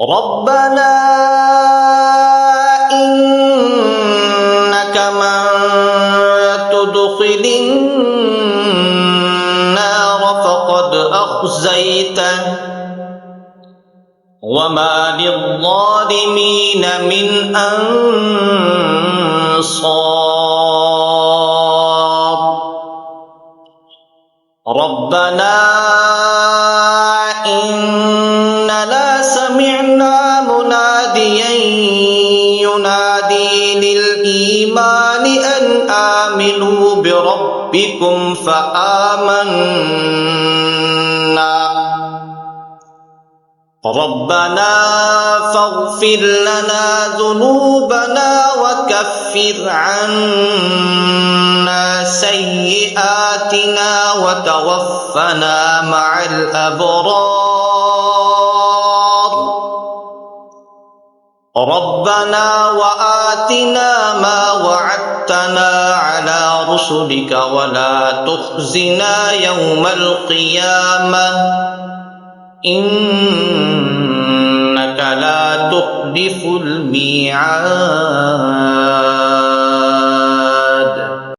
ربنا إنك من تدخل النار فقد أخزيته وما للظالمين من أنصار ربنا إننا سمعنا مناديا ينادي للإيمان أن آمنوا بربكم فآمنا ربنا فاغفر لنا ذنوبنا وكفر عنا سيئاتنا وتوفنا مع الأبرار ربنا وآتنا ما وعدتنا على رسلك ولا تخزنا يوم القيامة إنك لا تخلف الميعاد